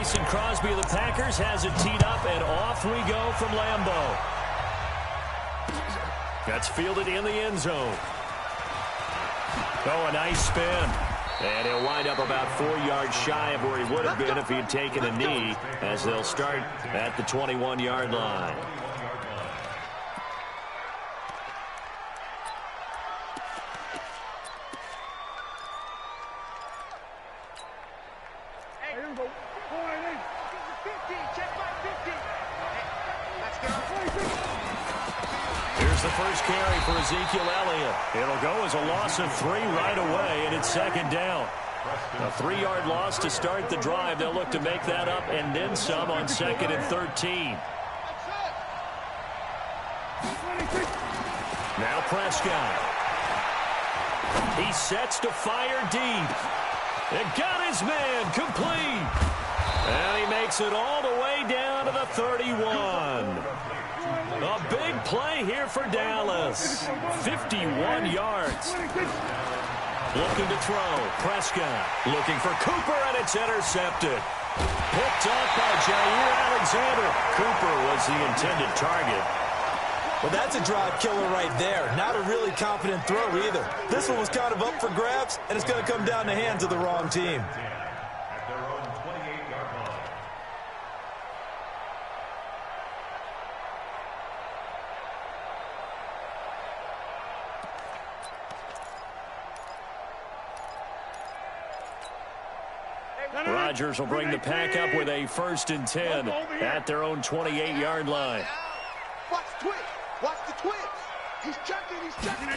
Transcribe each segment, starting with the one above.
Mason Crosby of the Packers has it teed up, and off we go from Lambeau. That's fielded in the end zone. Oh, a nice spin. And he'll wind up about 4 yards shy of where he would have been if he had taken a knee, as they'll start at the 21-yard line. Here's the first carry for Ezekiel Elliott. It'll go as a loss of 3 right away, and it's second down. A 3-yard loss to start the drive. They'll look to make that up and then some on 2nd and 13. Now Prescott. He sets to fire deep. And got his man complete. And he makes it all the way down to the 31. A big play here for Dallas. 51 yards. Looking to throw. Prescott looking for Cooper, and it's intercepted. Picked up by Jair Alexander. Cooper was the intended target. Well, that's a drive killer right there. Not a really confident throw either. This one was kind of up for grabs, and it's going to come down the hands of the wrong team. Rodgers will bring the pack up with a 1st and 10 at their own 28-yard line. Watch the twitch. Watch the twitch. He's checking. He's checking.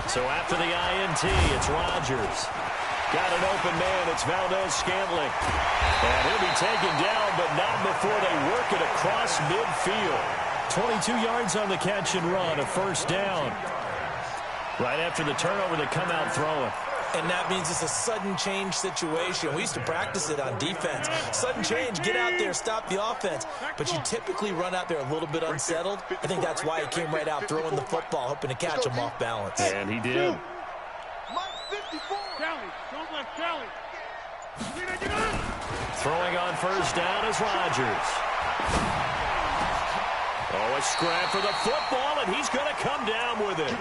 So after the INT, it's Rodgers. Got an open man. It's Valdez-Scantling. And he'll be taken down, but not before they work it across midfield. 22 yards on the catch and run, a 1st down. Right after the turnover, they come out throwing. And that means it's a sudden change situation. We used to practice it on defense. Sudden change, get out there, stop the offense. But you typically run out there a little bit unsettled. I think that's why he came right out throwing the football, hoping to catch him off balance. And he did. Throwing on 1st down is Rodgers. Oh, a scrap for the football, and he's going to come down with it.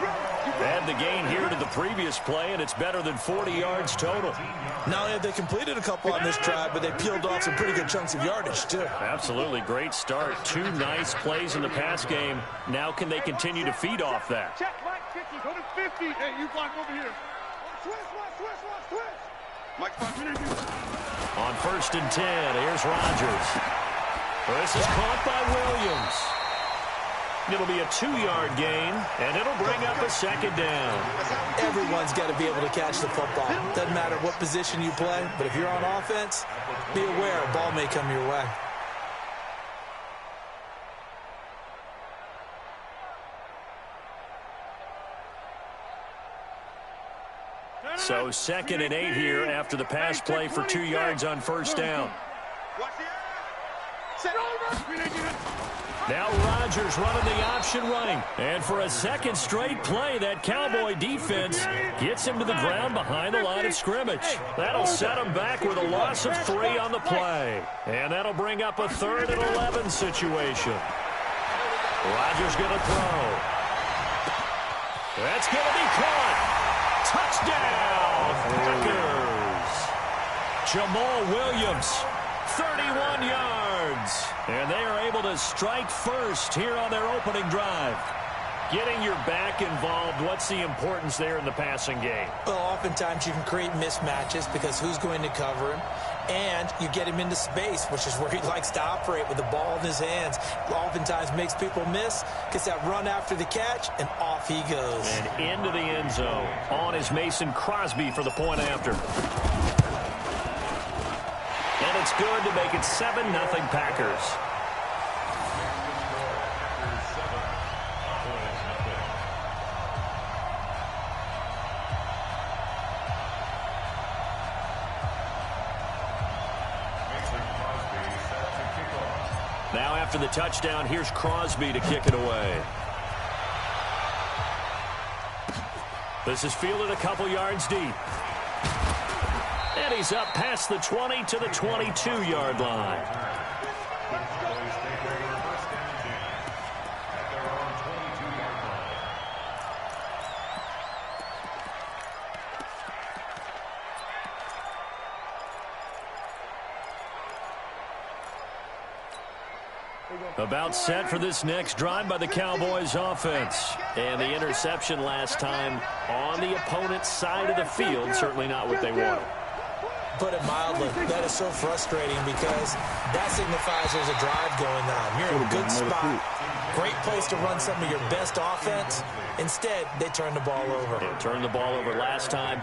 Add the gain here to the previous play, and it's better than 40 yards total. Not only have they completed a couple on this drive, but they peeled off some pretty good chunks of yardage, too. Absolutely great start. 2 nice plays in the pass game. Now can they continue to feed off that? Check, Mike, 50. Go to 50. Hey, you block over here. Switch. Mike, on 1st and 10, here's Rodgers. This is caught by Williams. It'll be a 2-yard gain, and it'll bring up a 2nd down. Everyone's got to be able to catch the football. Doesn't matter what position you play, but if you're on offense, be aware a ball may come your way. So 2nd and 8 here after the pass play for 2 yards on 1st down. Now Rodgers running the option running. And for a 2nd straight play, that Cowboy defense gets him to the ground behind the line of scrimmage. That'll set him back with a loss of 3 on the play. And that'll bring up a 3rd and 11 situation. Rodgers going to throw. That's going to be caught. Touchdown, Packers. Jamal Williams, 31 yards. And they are able to strike first here on their opening drive. Getting your back involved, what's the importance there in the passing game? Well, oftentimes you can create mismatches because who's going to cover him? And you get him into space, which is where he likes to operate with the ball in his hands. Oftentimes makes people miss, gets that run after the catch, and off he goes. And into the end zone. On is Mason Crosby for the point after. And it's good to make it 7-0 Packers. Now after the touchdown, here's Crosby to kick it away. This is fielded a couple yards deep. And he's up past the 20 to the 22-yard line. About set for this next drive by the Cowboys offense. And the interception last time on the opponent's side of the field, certainly not what they wanted. Put it mildly, that is so frustrating because that signifies there's a drive going on. You're in a good spot. Great place to run some of your best offense. Instead, they turn the ball over. They turned the ball over last time.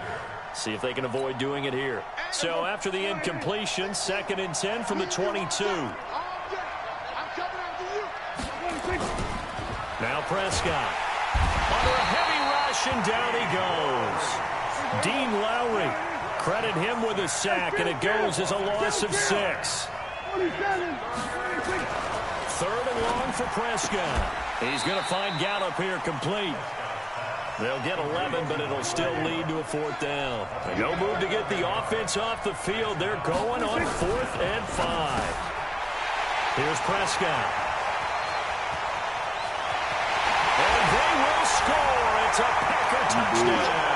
See if they can avoid doing it here. So after the incompletion, 2nd and 10 from the 22. Now Prescott. Under a heavy rush, and down he goes. Dean Lowry, credit him with a sack, and it goes as a loss of 6. 3rd and long for Prescott. He's going to find Gallup here complete. They'll get 11, but it'll still lead to a 4th down. No move to get the offense off the field. They're going on 4th and 5. Here's Prescott. And they will score. It's a Packer touchdown.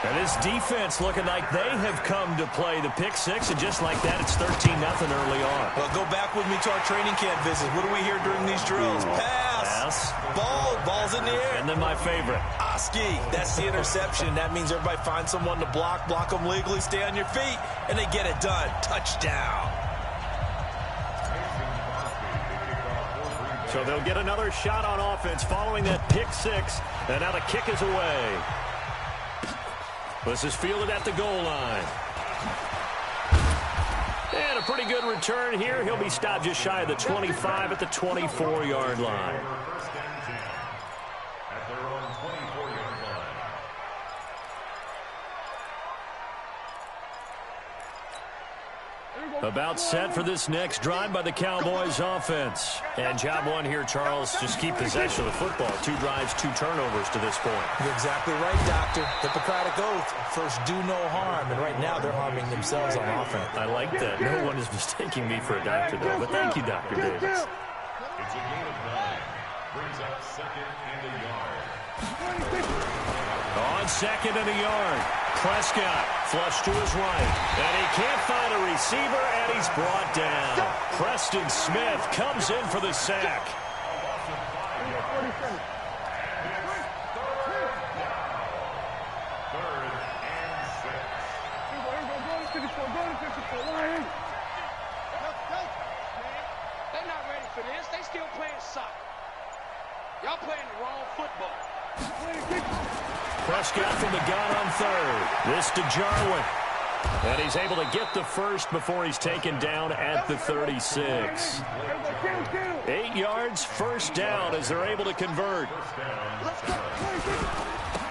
And this defense looking like they have come to play the pick 6, and just like that, it's 13-0 early on. Well, go back with me to our training camp visit. What do we hear during these drills? Pass. Ball's in the air. And then my favorite. Oski. That's the interception. That means everybody finds someone to block them legally, stay on your feet, and they get it done. Touchdown. So they'll get another shot on offense following that pick 6, and now the kick is away. This is fielded at the goal line. And a pretty good return here. He'll be stopped just shy of the 25 at the 24-yard line. About set for this next drive by the Cowboys offense. And job one here, Charles, just keep possession of the football. 2 drives, 2 turnovers to this point. You're exactly right, Doctor. Hippocratic oath. First, do no harm. And right now, they're harming themselves on offense. I like that. No one is mistaking me for a doctor, though. But thank you, Dr. Davis. It's a gain of 9. Brings up 2nd and a yard. On 2nd and a yard. Prescott flush to his right. And he can't find a receiver, and he's brought down. Preston Smith comes in for the sack. They're not ready for this. They still playing soccer. Y'all playing the wrong football. Prescott from the gun on 3rd. This to Jarwin. And he's able to get the first before he's taken down at the 36. 8 yards, 1st down as they're able to convert.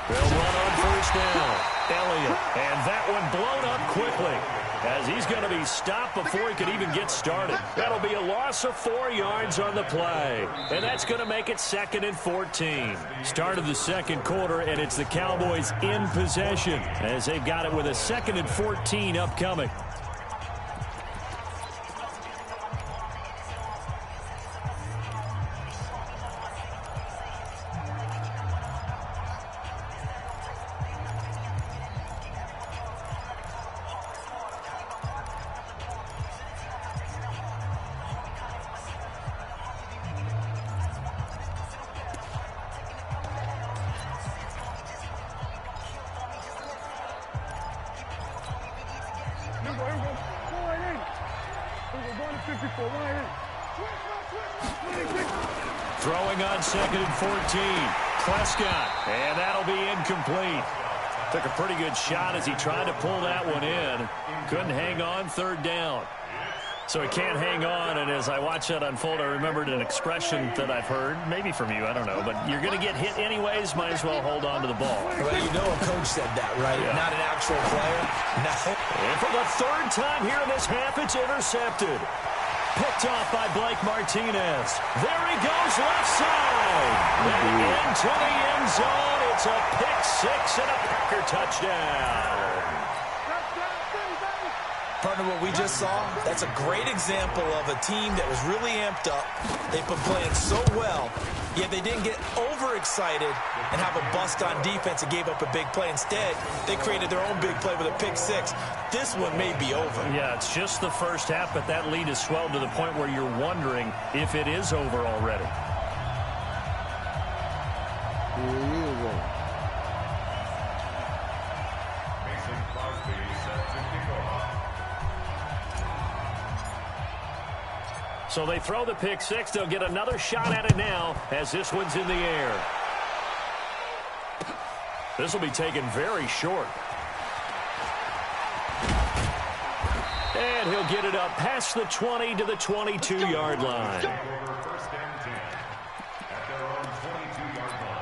They'll run on 1st down. Elliott. And that one blown up quickly as he's going to be stopped before he could even get started. That'll be a loss of 4 yards on the play. And that's going to make it 2nd and 14. Start of the 2nd quarter, and it's the Cowboys in possession as they've got it with a 2nd and 14 upcoming. Throwing on 2nd and 14. Prescott. And that'll be incomplete. Took a pretty good shot as he tried to pull that one in. Couldn't hang on, 3rd down. So he can't hang on, and as I watch that unfold, I remembered an expression that I've heard, maybe from you, I don't know, but you're going to get hit anyways, might as well hold on to the ball. Well, you know a coach said that, right? Yeah. Not an actual player. No. And for the 3rd time here in this half, it's intercepted. Picked off by Blake Martinez. There he goes, left side. And into the end zone It's a pick six and a Packer touchdown. Partner, what we just saw, that's a great example of a team that was really amped up. They've been playing so well, yet they didn't get overexcited and have a bust on defense and gave up a big play. Instead, they created their own big play with a pick six. This one may be over. Yeah, it's just the first half, but that lead has swelled to the point where you're wondering if it is over already. So they throw the pick six. They'll get another shot at it now as this one's in the air. This will be taken very short. And he'll get it up past the 20 to the 22-yard line. First and 10 at their own 22-yard line.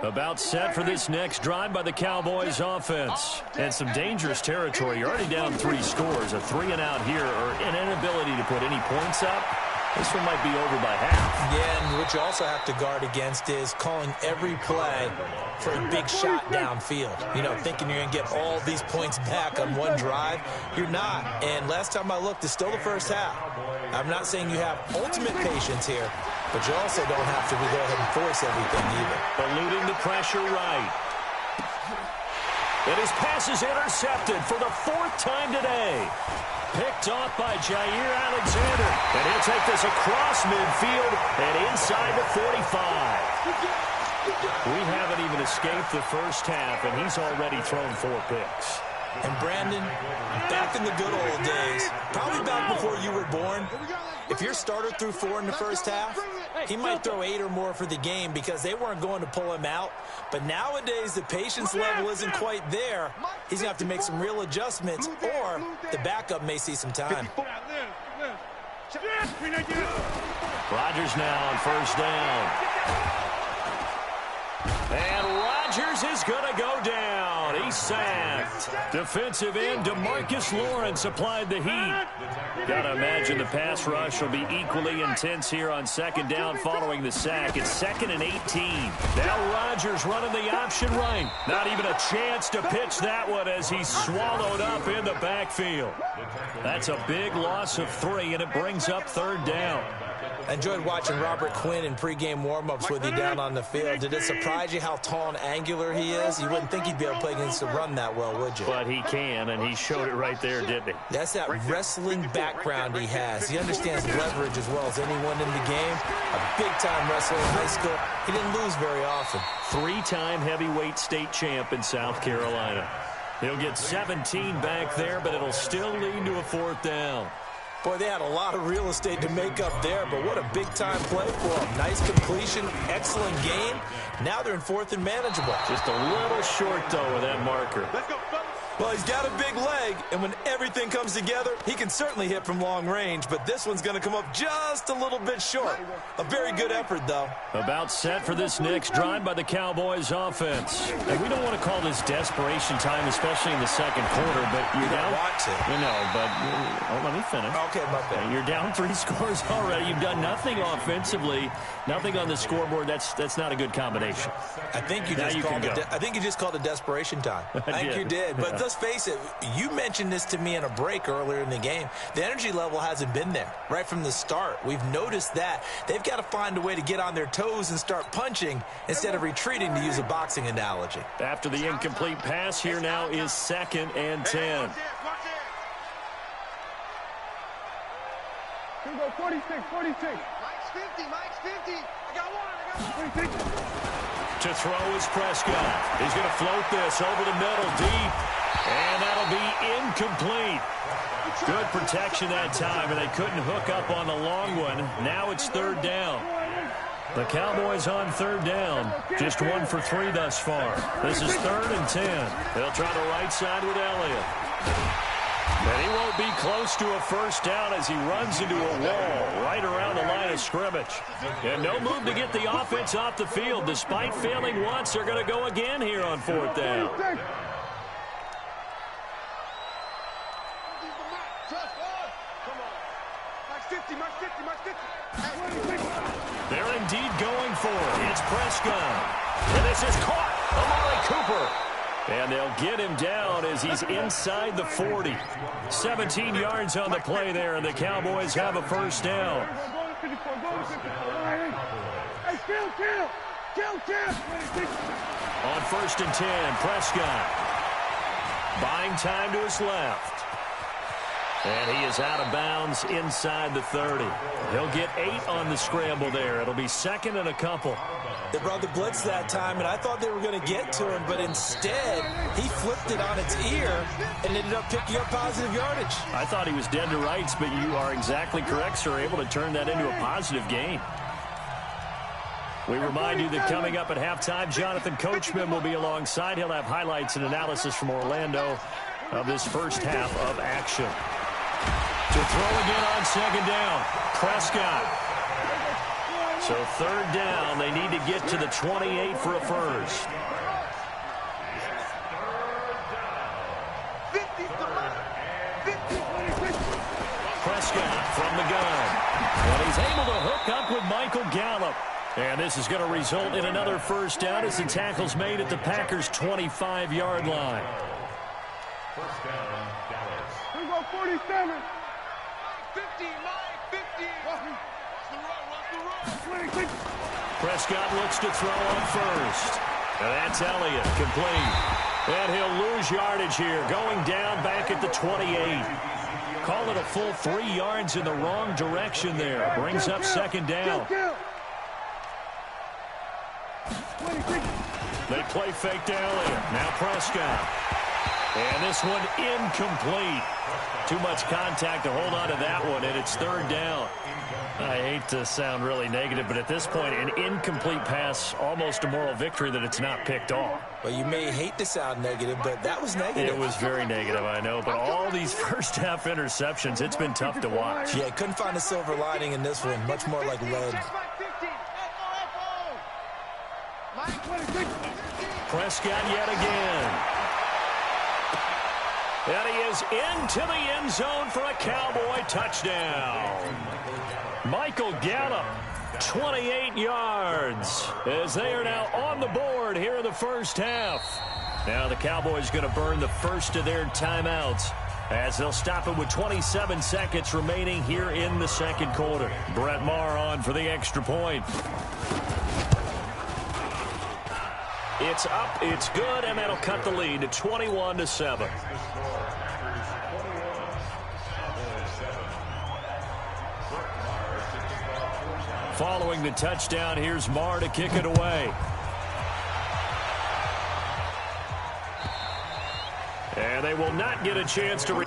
About set for this next drive by the Cowboys offense. And some dangerous territory. You're already down 3 scores. A 3-and-out here or an inability to put any points up. This one might be over by half. Yeah, and what you also have to guard against is calling every play for a big shot downfield. You know, thinking you're going to get all these points back on one drive. You're not. And last time I looked, it's still the first half. I'm not saying you have ultimate patience here, but you also don't have to go ahead and force everything either. Eluding the pressure right. And his pass is intercepted for the 4th time today. Picked off by Jair Alexander. And he'll take this across midfield and inside the 45. We haven't even escaped the first half, and he's already thrown 4 picks. And Brandon, back in the good old days, probably back before you were born, if your starter threw 4 in the first half, he might throw 8 or more for the game because they weren't going to pull him out. But nowadays, the patience level isn't quite there. He's going to have to make some real adjustments, or the backup may see some time. Rodgers now on first down. And Rodgers is going to go down. He's sacked. Defensive end DeMarcus Lawrence applied the heat. Got to imagine the pass rush will be equally intense here on second down following the sack. It's 2nd and 18. Now Rodgers running the option right. Not even a chance to pitch that one as he's swallowed up in the backfield. That's a big loss of 3, and it brings up 3rd down. I enjoyed watching Robert Quinn in pregame warm-ups with you down on the field. Did it surprise you how tall and angular he is? You wouldn't think he'd be able to play against the run that well, would you? But he can, and he showed it right there, didn't he? That's that wrestling background he has. He understands leverage as well as anyone in the game. A big-time wrestler in high school. He didn't lose very often. 3-time heavyweight state champ in South Carolina. He'll get 17 back there, but it'll still lead to a 4th down. Boy, they had a lot of real estate to make up there, but what a big-time play for them. Nice completion, excellent game. Now they're in 4th and manageable. Just a little short, though, with that marker. Let's go, fellas. Well, he's got a big leg, and when everything comes together, he can certainly hit from long range, but this one's going to come up just a little bit short. A very good effort, though. About set for this next drive by the Cowboys offense. And we don't want to call this desperation time, especially in the second quarter, but you're down. Want to. You know, but let me finish. Okay, my bad. You're down 3 scores already. You've done nothing offensively, nothing on the scoreboard. That's not a good combination. I think you just called it desperation time. I think you did. But let's face it, you mentioned this to me in a break earlier in the game. The energy level hasn't been there right from the start. We've noticed that. They've got to find a way to get on their toes and start punching instead of retreating, to use a boxing analogy. After the incomplete pass, here now is 2nd and 10. Here we go, 46. Mike's 50. Mike's 50. I got one. 46. To throw is Prescott. He's going to float this over the middle deep, and that'll be incomplete. Good protection that time, and they couldn't hook up on the long one. Now it's 3rd down. The Cowboys on 3rd down. Just 1 for 3 thus far. This is 3rd and 10. They'll try the right side with Elliott. And he won't be close to a first down as he runs into a wall right around the line of scrimmage. And no move to get the offense off the field. Despite failing once, they're going to go again here on 4th down. It's Prescott. And this is caught. Amari Cooper. And they'll get him down as he's inside the 40. 17 yards on the play there, and the Cowboys have a first down. On 1st and 10, Prescott. Buying time to his left. And he is out of bounds inside the 30. He'll get 8 on the scramble there. It'll be 2nd and a couple. They brought the blitz that time, and I thought they were going to get to him, but instead, he flipped it on its ear and ended up picking up positive yardage. I thought he was dead to rights, but you are exactly correct, sir. Able to turn that into a positive gain. We remind you that coming up at halftime, Jonathan Coachman will be alongside. He'll have highlights and analysis from Orlando of this first half of action. To throw again on 2nd down, Prescott. So 3rd down, they need to get to the 28 for a first. Prescott from the gun. And he's able to hook up with Michael Gallup. And this is going to result in another first down as the tackle's made at the Packers' 25-yard line. First down, Dallas. We go 47. 50. Prescott looks to throw on 1st. And that's Elliott, complete. And he'll lose yardage here, going down back at the 28. Call it a full 3 yards in the wrong direction there. Brings up 2nd down. They play fake to Elliott. Now Prescott. And this one incomplete. Too much contact to hold on to that one, and it's 3rd down. I hate to sound really negative, but at this point, an incomplete pass, almost a moral victory that it's not picked off. Well, you may hate to sound negative, but that was negative. It was very negative, I know, but all these first-half interceptions, it's been tough to watch. Yeah, couldn't find a silver lining in this one. Much more like lead. Prescott yet again. And he is into the end zone for a Cowboy touchdown. Michael Gallup, 28 yards, as they are now on the board here in the first half. Now the Cowboys going to burn the first of their timeouts as they'll stop it with 27 seconds remaining here in the 2nd quarter. Brett Maher on for the extra point. It's up, it's good, and that'll cut the lead to 21-7. Following the touchdown, here's Maher to kick it away. And they will not get a chance to...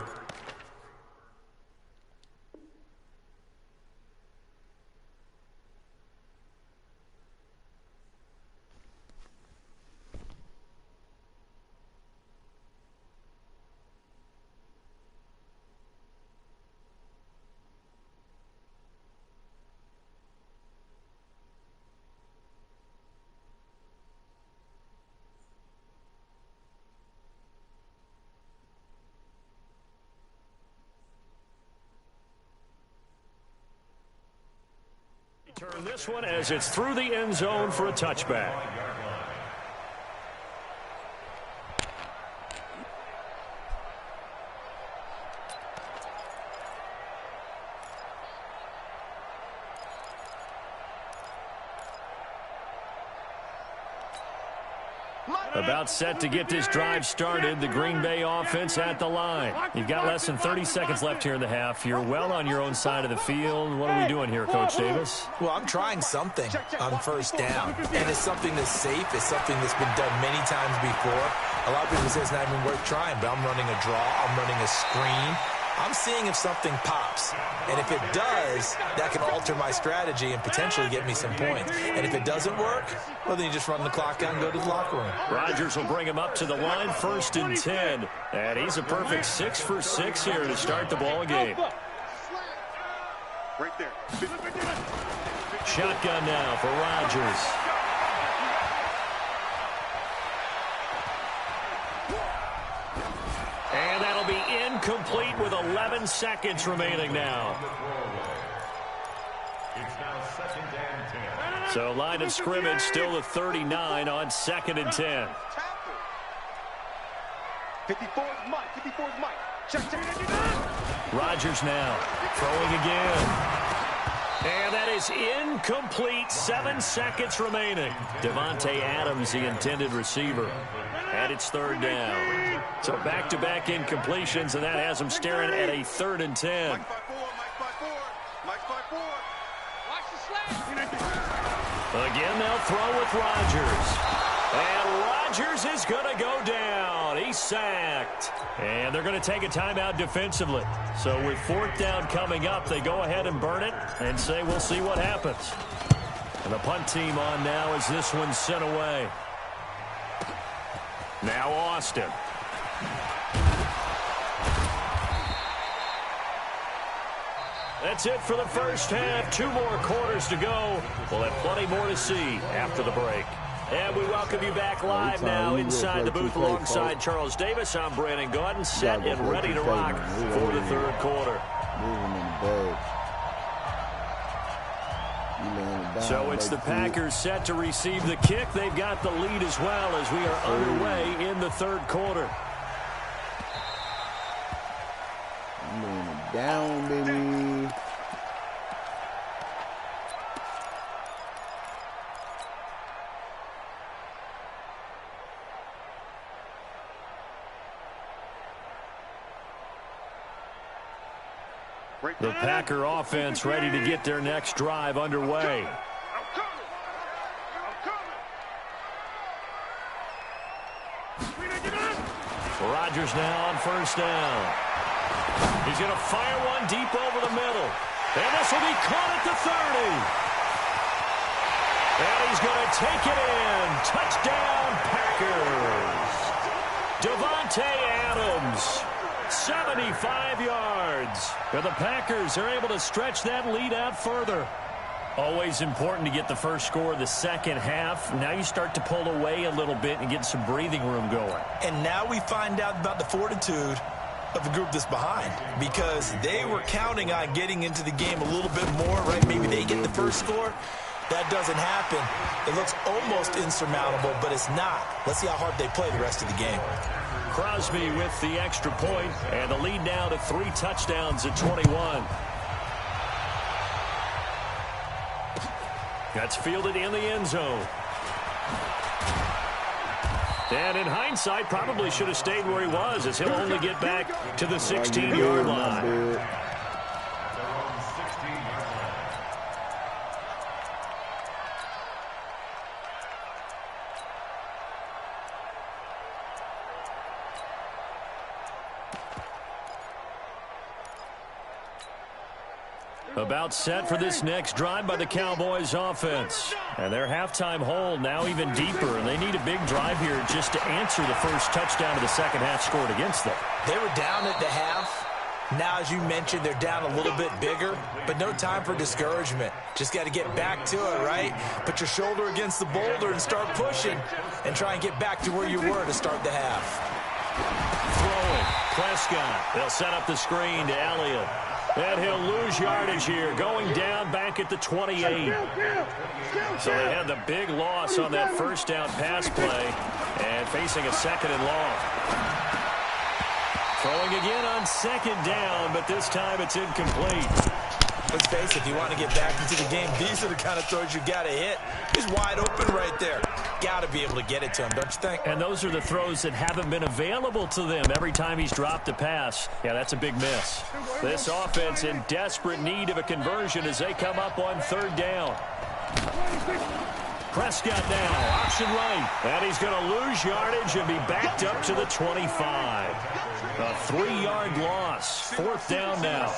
Turn this one as it's through the end zone for a touchback. About set to get this drive started. The Green Bay offense at the line. You've got less than 30 seconds left here in the half. You're well on your own side of the field. What are we doing here, Coach Davis? Well, I'm trying something on 1st down. And it's something that's safe. It's something that's been done many times before. A lot of people say it's not even worth trying, but I'm running a draw. I'm running a screen. I'm seeing if something pops. And if it does, that can alter my strategy and potentially get me some points. And if it doesn't work, well, then you just run the clock out and go to the locker room. Rodgers will bring him up to the line, 1st and 10. And he's a perfect 6 for 6 here to start the ball game. Right there. Shotgun now for Rodgers. And that'll be incomplete with 11 seconds remaining now. It's now 2nd and 10. So line of scrimmage still the 39 on 2nd and 10. 54 is Mike. 54 is Mike. Check. Rodgers now throwing again. And that is incomplete. 7 seconds remaining. Devontae Adams, the intended receiver. And it's 3rd down. So back-to-back incompletions, and that has them staring at a 3rd and 10. Mike 5-4. Mike 5-4. Watch the slant. Again, they'll throw with Rodgers. And Rodgers is going to go down. He's sacked. And they're going to take a timeout defensively. So with 4th down coming up, they go ahead and burn it and say, we'll see what happens. And the punt team on now as this one's sent away. Now Austin. That's it for the first half. 2 more quarters to go. We'll have plenty more to see after the break. And we welcome you back live now inside the booth alongside Charles Davis. I'm Brandon Gordon, set and ready to rock for the 3rd quarter. So it's the Packers set to receive the kick. They've got the lead as well as we are underway in the 3rd quarter. Down, baby. The Packer offense ready to get their next drive underway. Rodgers now on 1st down. He's going to fire one deep over the middle. And this will be caught at the 30. And he's going to take it in. Touchdown, Packers. Devontae Adams. 75 yards. And the Packers are able to stretch that lead out further. Always important to get the first score of the second half. Now you start to pull away a little bit and get some breathing room going. And now we find out about the fortitude of the group that's behind, because they were counting on getting into the game a little bit more, right? Maybe they get the first score. That doesn't happen. It looks almost insurmountable, but it's not. Let's see how hard they play the rest of the game. Crosby with the extra point, and the lead now to 3 touchdowns at 21. That's fielded in the end zone. And in hindsight, probably should have stayed where he was, as he'll only get back to the 16-yard line. About set for this next drive by the Cowboys offense. And their halftime hole now even deeper, and they need a big drive here just to answer the first touchdown of the second half scored against them. They were down at the half. Now, as you mentioned, they're down a little bit bigger, but no time for discouragement. Just got to get back to it, right? Put your shoulder against the boulder and start pushing and try and get back to where you were to start the half. Throwing. Prescott. They'll set up the screen to Elliott. And he'll lose yardage here, going down back at the 28. So they had the big loss on that first down pass play and facing a 2nd and long. Throwing again on 2nd down, but this time it's incomplete. Let's face it, if you want to get back into the game, these are the kind of throws you got to hit. He's wide open right there. Got to be able to get it to him, don't you think? And those are the throws that haven't been available to them every time he's dropped a pass. Yeah, that's a big miss. This offense in desperate need of a conversion as they come up on 3rd down. Prescott now, option right. And he's going to lose yardage and be backed up to the 25. A 3-yard loss. 4th down now.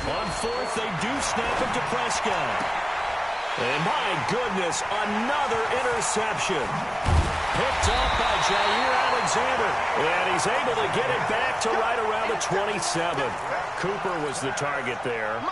On 4th, they do snap it to Prescott. And my goodness, another interception. Picked off by Jair Alexander. And he's able to get it back to right around the 27. Cooper was the target there.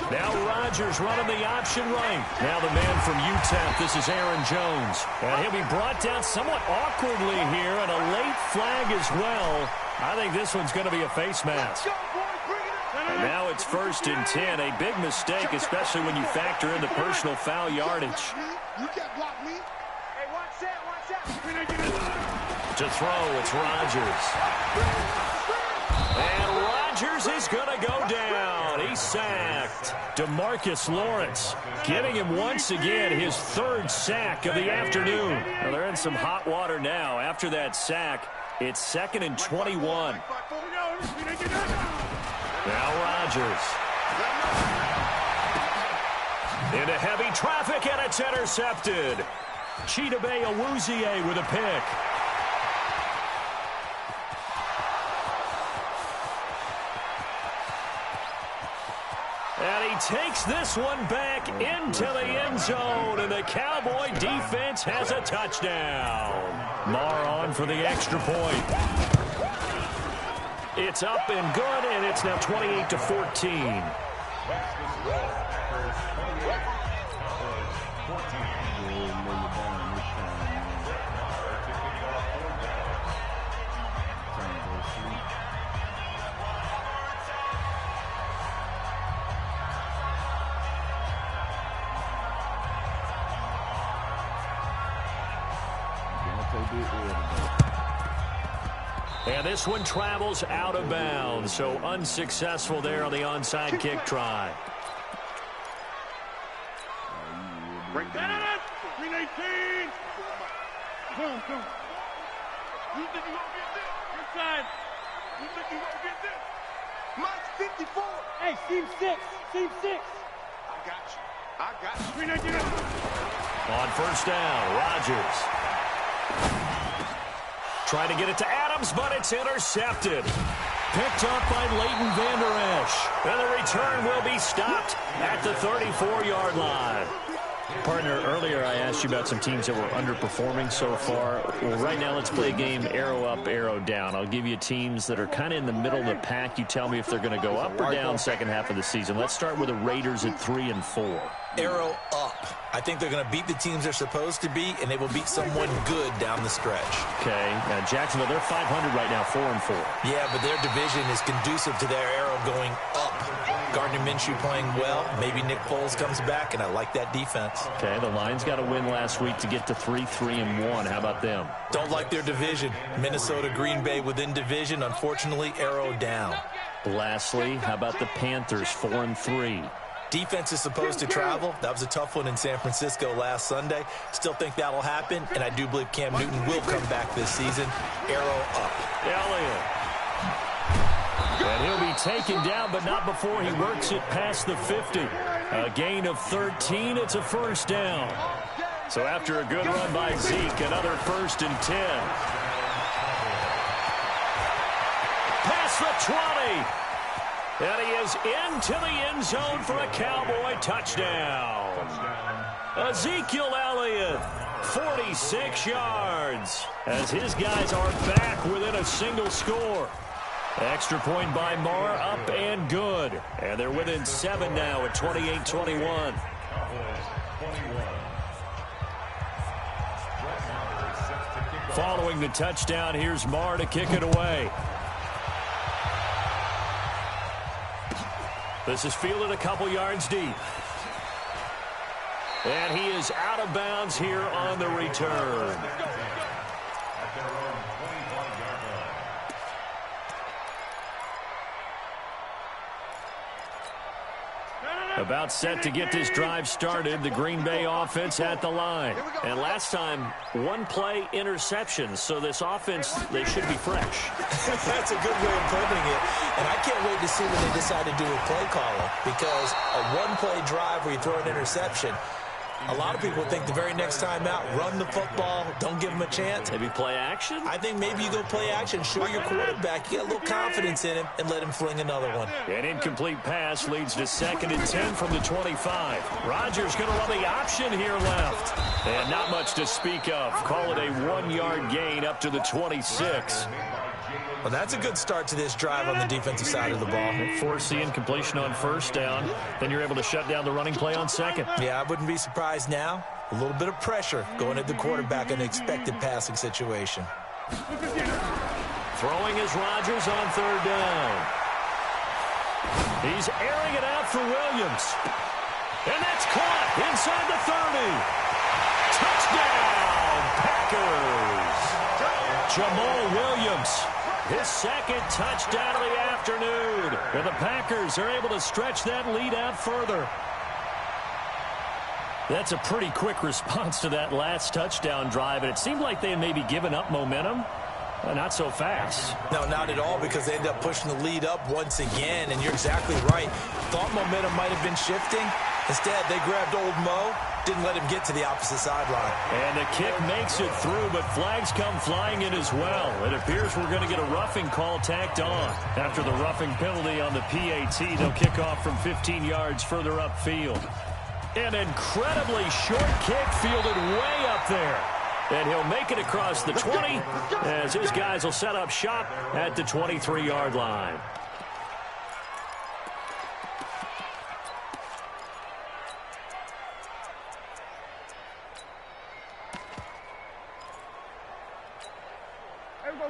Now Rodgers running the option right. Now the man from UTEP, this is Aaron Jones. And he'll be brought down somewhat awkwardly here, and a late flag as well. I think this one's going to be a face mask. And now it's 1st and 10. A big mistake, especially when you factor in the personal foul yardage. You can't block me. Hey, watch that, watch that. To throw, it's Rodgers. And Rodgers is going to go down. He's sacked. DeMarcus Lawrence giving him once again his 3rd sack of the afternoon. Well, they're in some hot water now. After that sack, it's 2nd and 21. Now Rodgers. Into heavy traffic, and it's intercepted. Chidobe Awuzie with a pick. And he takes this one back into the end zone, and the Cowboy defense has a touchdown. Marr on for the extra point. It's up and good, and it's now 28-14. And this one travels out of bounds, so unsuccessful there on the onside kick try. Break that. 319. Come, come. You think you gonna get this? Inside. You think you gonna get this? Mike's 54. Hey, seam 6. Seam 6. I got you. I got you. 319. On 1st down, Rodgers. Trying to get it to Adams, but it's intercepted. Picked up by Leighton Vander Esch. And the return will be stopped at the 34-yard line. Partner, earlier I asked you about some teams that were underperforming so far. Well, right now let's play a game arrow up, arrow down. I'll give you teams that are kind of in the middle of the pack. You tell me if they're going to go up or down second half of the season. Let's start with the Raiders at 3 and 4. Arrow up. I think they're going to beat the teams they're supposed to beat, and they will beat someone good down the stretch. Okay. Now, Jacksonville, they're 500 right now, 4 and 4. Yeah, but their division is conducive to their arrow going up. Gardner Minshew playing well. Maybe Nick Foles comes back, and I like that defense. Okay, the Lions got a win last week to get to 3-3-1. How about them? Don't like their division. Minnesota, Green Bay within division. Unfortunately, arrow down. Lastly, how about the Panthers, 4 and 3? Defense is supposed to travel. That was a tough one in San Francisco last Sunday. Still think that'll happen, and I do believe Cam Newton will come back this season. Arrow up. Elliott. And he'll be taken down, but not before he works it past the 50. A gain of 13. It's a 1st down. So after a good run by Zeke, another 1st and 10. Past the 20. And he is into the end zone for a Cowboy touchdown. Ezekiel Elliott, 46 yards, as his guys are back within a single score. Extra point by Marr, up and good. And they're within 7 now at 28-21. Following the touchdown, here's Marr to kick it away. This is fielded a couple yards deep. And he is out of bounds here on the return. About set to get this drive started. The Green Bay offense at the line. And last time, 1 play interception. So this offense, they should be fresh. That's a good way of putting it. And I can't wait to see when they decide to do a play calling. Because a 1-play drive where you throw an interception, a lot of people think the very next time out, run the football, don't give him a chance. Maybe play action? I think maybe you go play action, show your quarterback, you get a little confidence in him, and let him fling another one. An incomplete pass leads to 2nd and 10 from the 25. Rodgers going to run the option here left. And not much to speak of. Call it a 1-yard gain up to the 26. Well, that's a good start to this drive on the defensive side of the ball. Force the incompletion on first down. Then you're able to shut down the running play on second. Yeah, I wouldn't be surprised now. A little bit of pressure going at the quarterback in an expected passing situation. Throwing is Rodgers on third down. He's airing it out for Williams. And that's caught inside the 30. Touchdown, Packers. Jamal Williams, his second touchdown of the afternoon. And the Packers are able to stretch that lead out further. That's a pretty quick response to that last touchdown drive, and it seemed like they had maybe given up momentum. Not so fast. No, not at all, because they end up pushing the lead up once again, and you're exactly right. Thought momentum might have been shifting. Instead, they grabbed old Mo, didn't let him get to the opposite sideline. And the kick makes it through, but flags come flying in as well. It appears we're going to get a roughing call tacked on. After the roughing penalty on the PAT, they'll kick off from 15 yards further upfield. An incredibly short kick fielded way up there. And he'll make it across the 20 as his guys will set up shop at the 23-yard line.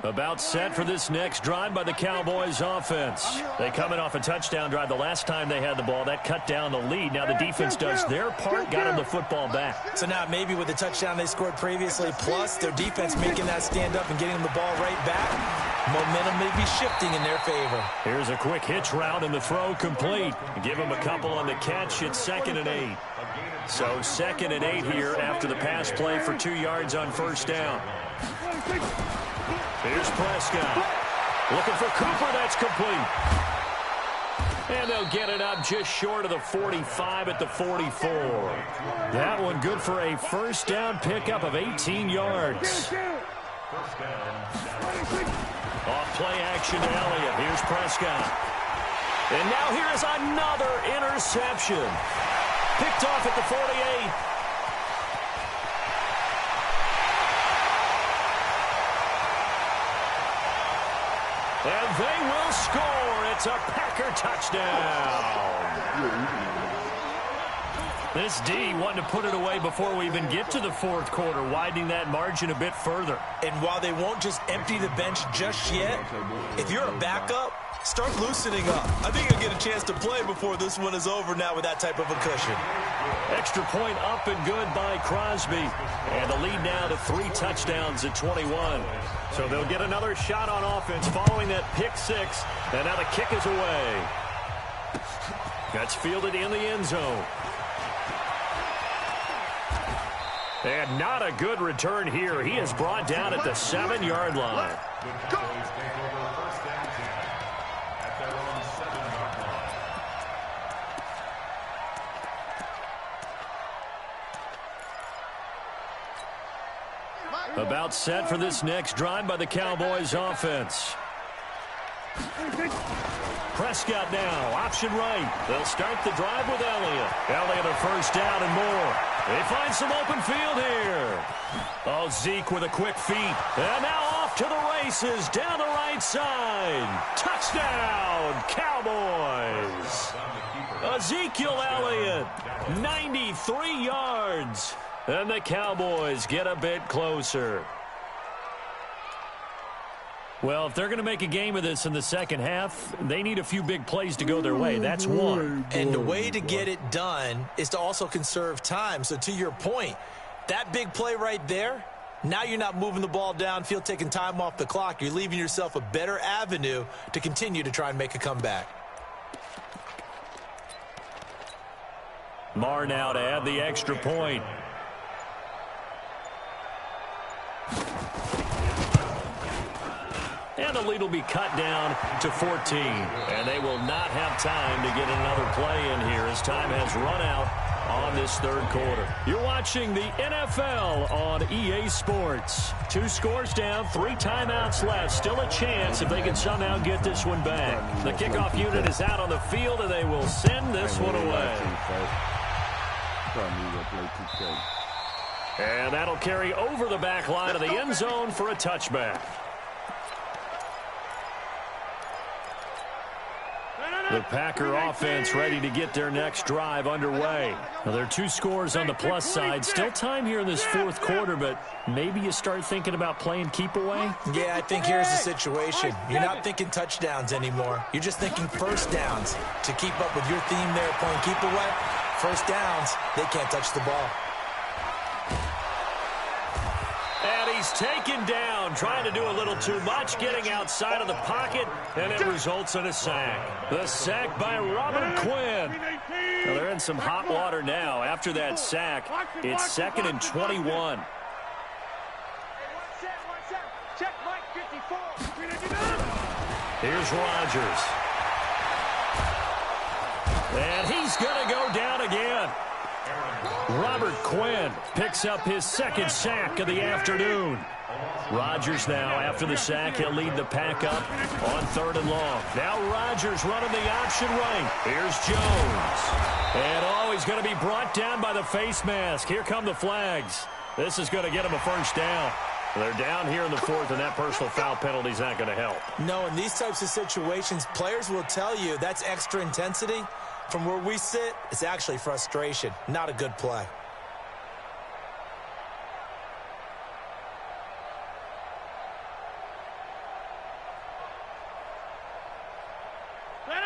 About set for this next drive by the Cowboys offense. They come in off a touchdown drive the last time they had the ball. That cut down the lead. Now the defense does their part, got them the football back. So now maybe with the touchdown they scored previously, plus their defense making that stand up and getting them the ball right back, momentum may be shifting in their favor. Here's a quick hitch route and the throw complete. Give them a couple on the catch. It's 2nd and 8. So 2nd and 8 here after the pass play for 2 yards on first down. Here's Prescott. Looking for Cooper. That's complete. And they'll get it up just short of the 45 at the 44. That one good for a first down pickup of 18 yards. Off play action to Elliott. Here's Prescott. And now here is another interception. Picked off at the 48. And they will score. It's a Packer touchdown. This D wanting to put it away before we even get to the fourth quarter, widening that margin a bit further. And while they won't just empty the bench just yet, if you're a backup, start loosening up. I think you'll get a chance to play before this one is over now with that type of a cushion. Extra point up and good by Crosby. And the lead now to 3 touchdowns at 21. So they'll get another shot on offense following that pick 6. And now the kick is away. That's fielded in the end zone. And not a good return here. He is brought down at the 7-yard line. About set for this next drive by the Cowboys offense. Prescott now, option right. They'll start the drive with Elliott. Elliott a first down and more. They find some open field here. Oh, Zeke with a quick feet. And now off to the races down the right side. Touchdown, Cowboys. Ezekiel Elliott, 93 yards. And the Cowboys get a bit closer. Well, if they're going to make a game of this in the second half, they need a few big plays to go their way. That's one. And the way to get it done is to also conserve time. So to your point, that big play right there, now you're not moving the ball downfield, taking time off the clock. You're leaving yourself a better avenue to continue to try and make a comeback. Marr now to add the extra point. And the lead will be cut down to 14. And they will not have time to get another play in here as time has run out on this third quarter. You're watching the NFL on EA Sports. 2 scores down, 3 timeouts left. Still a chance if they can somehow get this one back. The kickoff unit is out on the field, and they will send this one away. And that'll carry over the back line of the end zone for a touchback. The Packer offense ready to get their next drive underway. Now, there are 2 scores on the plus side. Still time here in this fourth quarter, but maybe you start thinking about playing keep away? Yeah, I think here's the situation. You're not thinking touchdowns anymore. You're just thinking first downs. To keep up with your theme there, playing keep away, first downs, they can't touch the ball. And he's taken down, trying to do a little too much, getting outside of the pocket, and it results in a sack. The sack by Robert Quinn. Now, they're in some hot water now. After that sack, it's 2nd and 21. Check Mike 54. Here's Rodgers. And he's going to go down again. Robert Quinn picks up his 2nd sack of the afternoon. Rodgers now, after the sack, he'll lead the pack up on 3rd and long. Now Rodgers running the option right. Here's Jones. And he's going to be brought down by the face mask. Here come the flags. This is going to get him a first down. They're down here in the 4th, and that personal foul penalty is not going to help. No, in these types of situations, players will tell you that's extra intensity. From where we sit, it's actually frustration, not a good play.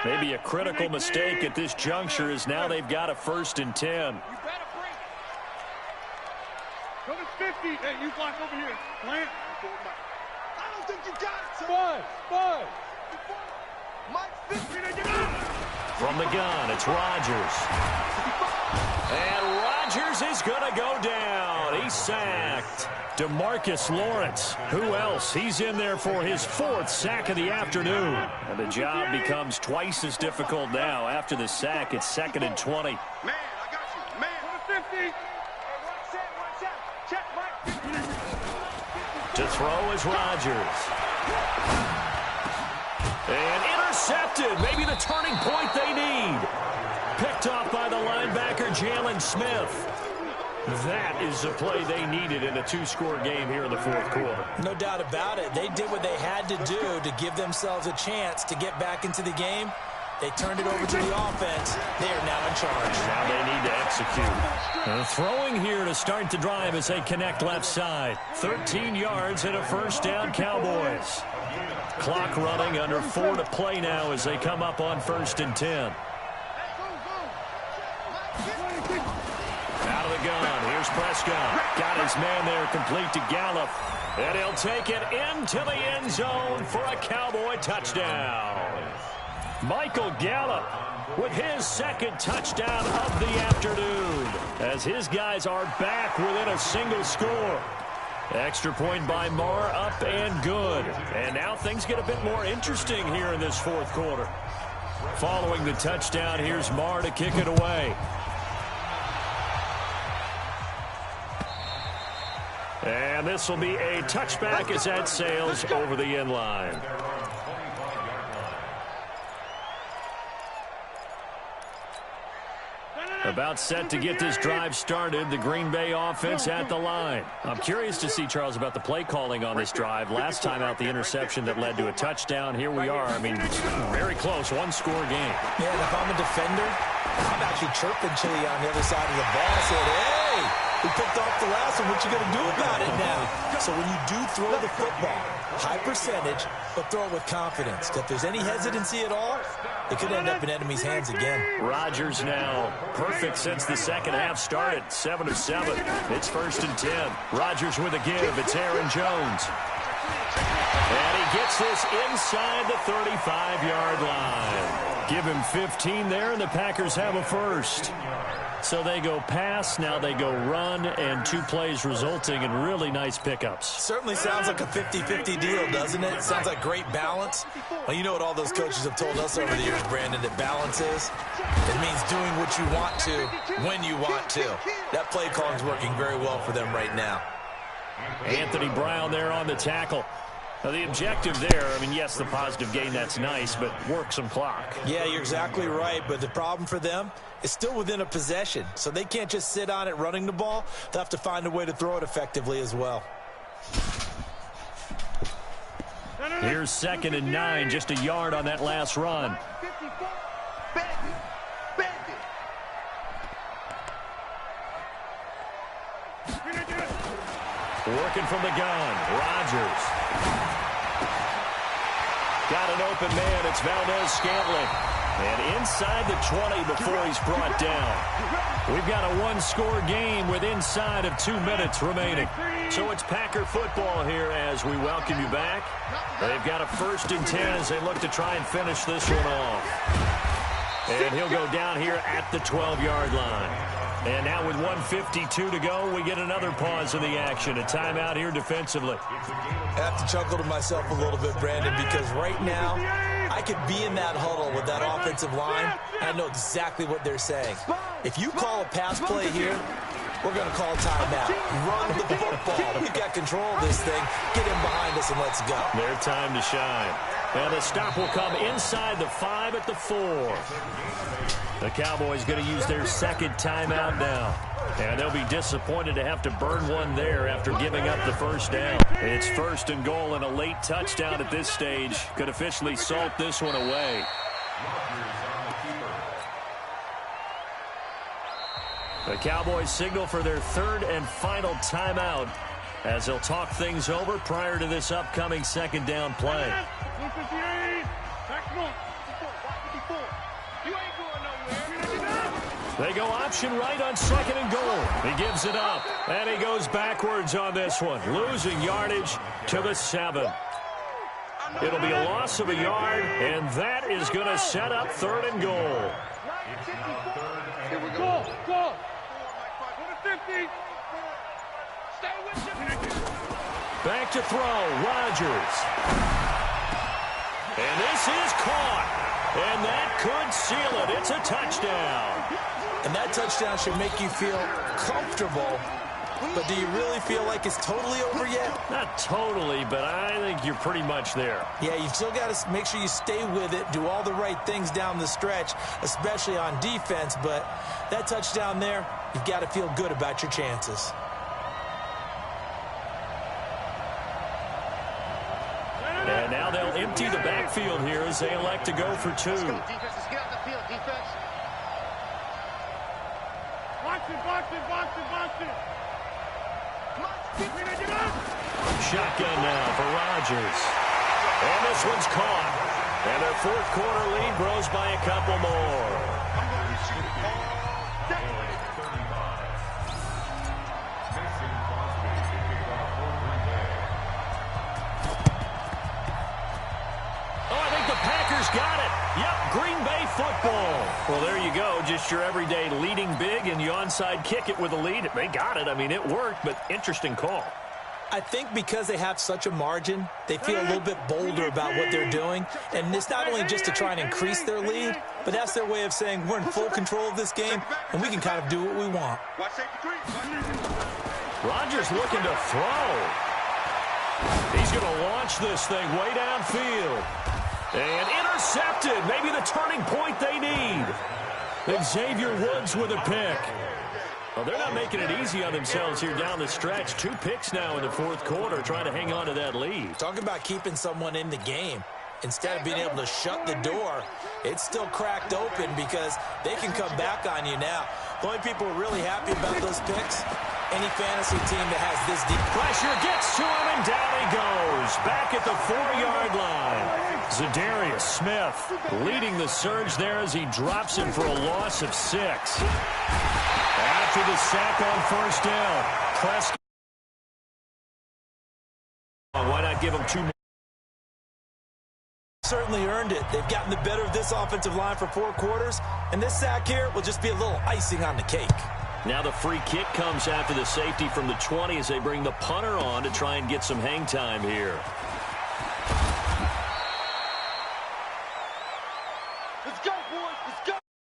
Maybe a critical mistake at this juncture is now they've got a 1st and 10. You better bring it. Go to 50. Hey, you block over here. Plant. I don't think you got it, son. Bud. Mike 50. From the gun, it's Rodgers. And Rodgers is going to go down. He's sacked. DeMarcus Lawrence. Who else? He's in there for his 4th sack of the afternoon. And the job becomes twice as difficult now. After the sack, it's 2nd and 20. Man, I got you. Man. Go to 50. Hey, watch out. Check Mike 50. To throw is Rodgers. And intercepted. Maybe the turning point they need. Picked off by the linebacker, Jalen Smith. That is the play they needed in a 2-score game here in the 4th quarter. No doubt about it. They did what they had to do to give themselves a chance to get back into the game. They turned it over to the offense. They are now in charge. Now they need to execute. And throwing here to start the drive as they connect left side. 13 yards and a first down, Cowboys. Clock running, under 4 to play now as they come up on 1st and 10. Out of the gun, here's Prescott. Got his man there, complete to Gallup. And he'll take it into the end zone for a Cowboy touchdown. Michael Gallup with his 2nd touchdown of the afternoon, as his guys are back within a single score. Extra point by Marr, up and good. And now things get a bit more interesting here in this 4th quarter. Following the touchdown, here's Marr to kick it away. And this will be a touchback as that sails over the end line. About set to get this drive started, the Green Bay offense at the line. I'm curious to see, Charles, about the play calling on this drive. Last time out, the interception that led to a touchdown. Here we are. I mean, very close, 1-score game. Yeah, and if I'm a defender, I'm actually chirping Chili on the other side of the ball. I said, hey, we picked off the last one. What you going to do about it now? So when you do throw the football, high percentage, but throw it with confidence. If there's any hesitancy at all, it could end up in enemy's hands again. Rodgers now perfect since the second half started. 7 of 7. It's 1st and 10. Rodgers with a give. It's Aaron Jones. And he gets this inside the 35-yard line. Give him 15 there, and the Packers have a first. So they go pass, now they go run, and 2 plays resulting in really nice pickups. Certainly sounds like a 50-50 deal, doesn't it? Sounds like great balance. Well, you know what all those coaches have told us over the years, Brandon, that balance is? It means doing what you want to when you want to. That play calling is working very well for them right now. Anthony Brown there on the tackle. Now the objective there, I mean, yes, the positive gain, that's nice, but work some clock. Yeah, you're exactly right, but the problem for them is still within a possession, so they can't just sit on it running the ball. They'll have to find a way to throw it effectively as well. Here's 2nd and 9, just a yard on that last run. Bend it. Bend it. Working from the gun. Rodgers. Got an open man. It's Valdez-Scantling. And inside the 20 before he's brought down. We've got a one-score game with inside of 2 minutes remaining. So it's Packer football here as we welcome you back. They've got a 1st and 10 as they look to try and finish this one off. And he'll go down here at the 12-yard line. And now with 1:52 to go, we get another pause in the action. A timeout here defensively. I have to chuckle to myself a little bit, Brandon, because right now I could be in that huddle with that offensive line. I know exactly what they're saying. If you call a pass play here, we're going to call timeout. Run the football. We've got control of this thing. Get him behind us and let's go. Their time to shine. And the stop will come inside the 5 at the 4. The Cowboys going to use their 2nd timeout now. And they'll be disappointed to have to burn one there after giving up the 1st down. It's 1st and goal and a late touchdown at this stage. Could officially salt this one away. The Cowboys signal for their 3rd and final timeout as they'll talk things over prior to this upcoming 2nd down play. They go option right on 2nd and goal. He gives it up, and he goes backwards on this one, losing yardage to the 7. It'll be a loss of a yard, and that is going to set up 3rd and goal. Here we go. Go. Back to throw, Rodgers. And this is caught, and that could seal it. It's a touchdown. And that touchdown should make you feel comfortable. But do you really feel like it's totally over yet? Not totally, but I think you're pretty much there. Yeah, you've still got to make sure you stay with it, do all the right things down the stretch, especially on defense. But that touchdown there, you've got to feel good about your chances. And now they'll empty the backfield here as they elect to go for 2. Defense, let's get out the field, defense. Box it, box it, box it, box it. Shotgun now for Rodgers. And this one's caught. And their 4th quarter lead grows by a couple more. Got it. Yep, Green Bay football. Well, there you go. Just your everyday leading big, and you onside kick it with a lead. They got it. I mean, it worked, but interesting call. I think because they have such a margin, they feel a little bit bolder about what they're doing. And it's not only just to try and increase their lead, but that's their way of saying we're in full control of this game, and we can kind of do what we want. Rodgers looking to throw. He's going to launch this thing way downfield. And intercepted. Maybe the turning point they need. Xavier Woods with a pick. Well, they're not making it easy on themselves here down the stretch. 2 picks now in the 4th quarter, trying to hang on to that lead. Talk about keeping someone in the game. Instead of being able to shut the door, it's still cracked open because they can come back on you now. The only people who are really happy about those picks, any fantasy team that has this deep. Pressure gets to him, and down he goes. Back at the 4-yard line. Zadarius Smith leading the surge there as he drops him for a loss of 6. After the sack on 1st down, Prescott. Why not give him 2 more? Certainly earned it. They've gotten the better of this offensive line for 4 quarters, and this sack here will just be a little icing on the cake. Now the free kick comes after the safety from the 20 as they bring the punter on to try and get some hang time here.